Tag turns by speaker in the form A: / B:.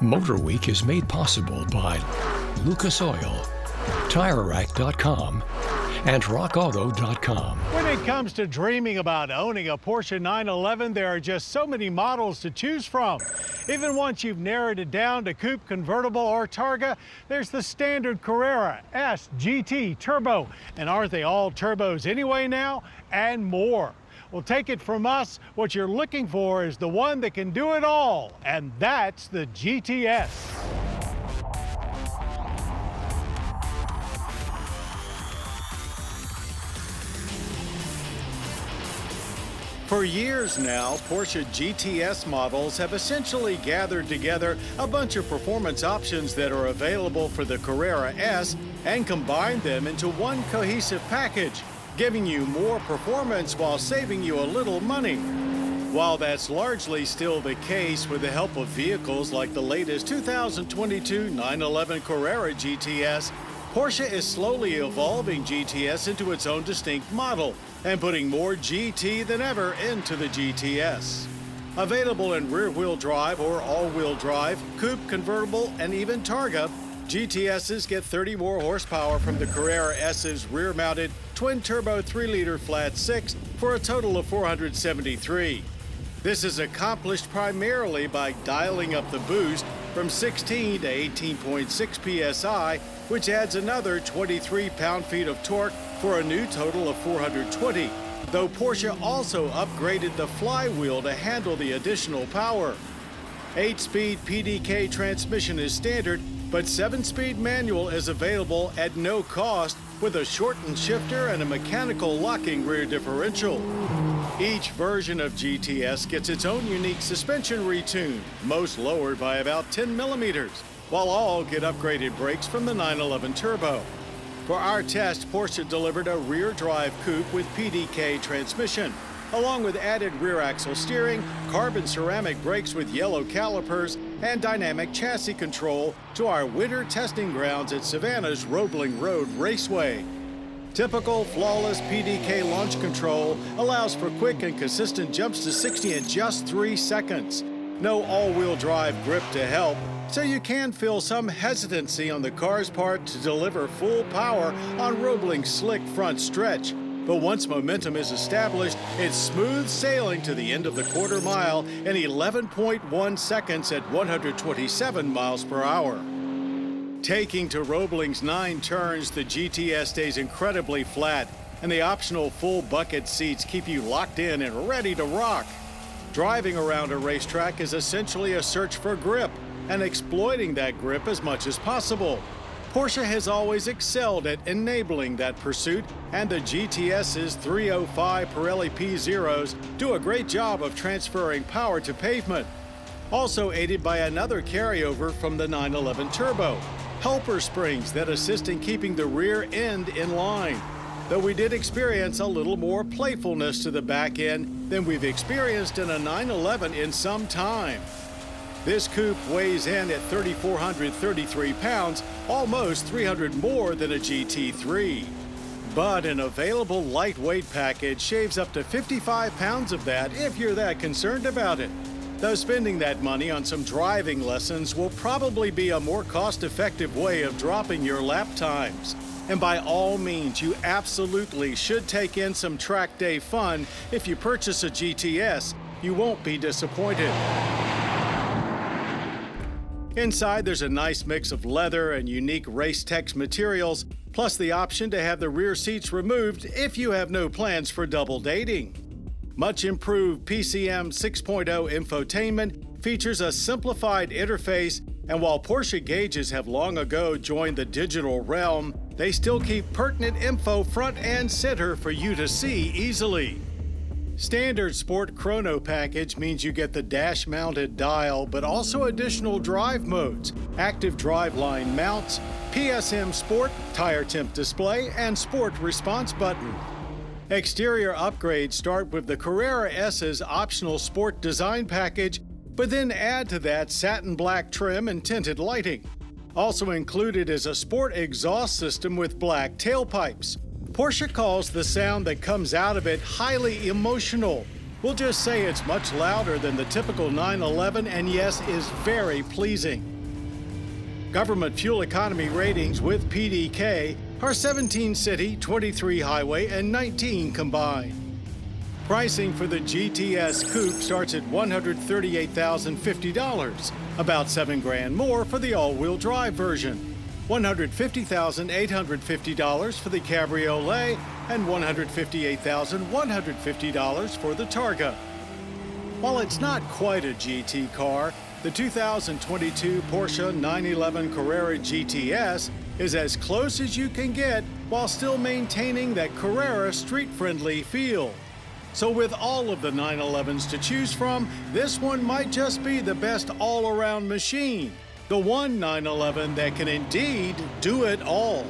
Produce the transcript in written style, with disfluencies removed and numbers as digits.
A: MotorWeek is made possible by Lucas Oil, TireRack.com, and RockAuto.com.
B: When it comes to dreaming about owning a Porsche 911, there are just so many models to choose from. Even once you've narrowed it down to coupe, convertible, or Targa, there's the standard Carrera, S, GT, Turbo, and aren't they all turbos anyway now? And more. Well, take it from us, what you're looking for is the one that can do it all, and that's the GTS. For years now, Porsche GTS models have essentially gathered together a bunch of performance options that are available for the Carrera S and combined them into one cohesive package, giving you more performance while saving you a little money. While that's largely still the case with the help of vehicles like the latest 2022 911 Carrera GTS, Porsche is slowly evolving GTS into its own distinct model and putting more GT than ever into the GTS. Available in rear-wheel drive or all-wheel drive, coupe, convertible, and even Targa, GTSs get 30 more horsepower from the Carrera S's rear-mounted twin-turbo 3-liter flat 6 for a total of 473. This is accomplished primarily by dialing up the boost from 16 to 18.6 psi, which adds another 23 pound-feet of torque for a new total of 420, though Porsche also upgraded the flywheel to handle the additional power. 8-speed PDK transmission is standard, but 7-speed manual is available at no cost with a shortened shifter and a mechanical locking rear differential. Each version of GTS gets its own unique suspension retune, most lowered by about 10 millimeters, while all get upgraded brakes from the 911 Turbo. For our test, Porsche delivered a rear-drive coupe with PDK transmission, along with added rear axle steering, carbon ceramic brakes with yellow calipers, and dynamic chassis control to our winter testing grounds at Savannah's Roebling Road Raceway. Typical flawless PDK launch control allows for quick and consistent jumps to 60 in just 3 seconds. No all-wheel drive grip to help, so you can feel some hesitancy on the car's part to deliver full power on Roebling's slick front stretch. But once momentum is established, it's smooth sailing to the end of the quarter mile in 11.1 seconds at 127 miles per hour. Taking to Roebling's 9 turns, the GTS stays incredibly flat, and the optional full bucket seats keep you locked in and ready to rock. Driving around a racetrack is essentially a search for grip and exploiting that grip as much as possible. Porsche has always excelled at enabling that pursuit, and the GTS's 305 Pirelli P0s do a great job of transferring power to pavement. Also aided by another carryover from the 911 Turbo, helper springs that assist in keeping the rear end in line. Though we did experience a little more playfulness to the back end than we've experienced in a 911 in some time. This coupe weighs in at 3,433 pounds, almost 300 more than a GT3. But an available lightweight package shaves up to 55 pounds of that if you're that concerned about it. Though spending that money on some driving lessons will probably be a more cost-effective way of dropping your lap times. And by all means, you absolutely should take in some track day fun. If you purchase a GTS, you won't be disappointed. Inside, there's a nice mix of leather and unique Race-Tex materials, plus the option to have the rear seats removed if you have no plans for double dating. Much improved PCM 6.0 infotainment features a simplified interface, and while Porsche gauges have long ago joined the digital realm, they still keep pertinent info front and center for you to see easily. Standard Sport Chrono package means you get the dash-mounted dial, but also additional drive modes, active driveline mounts, PSM Sport, tire temp display, and Sport response button. Exterior upgrades start with the Carrera S's optional Sport design package, but then add to that satin black trim and tinted lighting. Also included is a Sport exhaust system with black tailpipes. Porsche calls the sound that comes out of it highly emotional, We'll just say it's much louder than the typical 911 and yes, is very pleasing. Government fuel economy ratings with PDK are 17 city, 23 highway, and 19 combined. Pricing for the GTS coupe starts at $138,050, about $7,000 more for the all-wheel drive version, $150,850 for the cabriolet, and $158,150 for the Targa. While it's not quite a GT car, the 2022 Porsche 911 Carrera GTS is as close as you can get while still maintaining that Carrera street-friendly feel. So with all of the 911s to choose from, this one might just be the best all-around machine. The one 911 that can indeed do it all.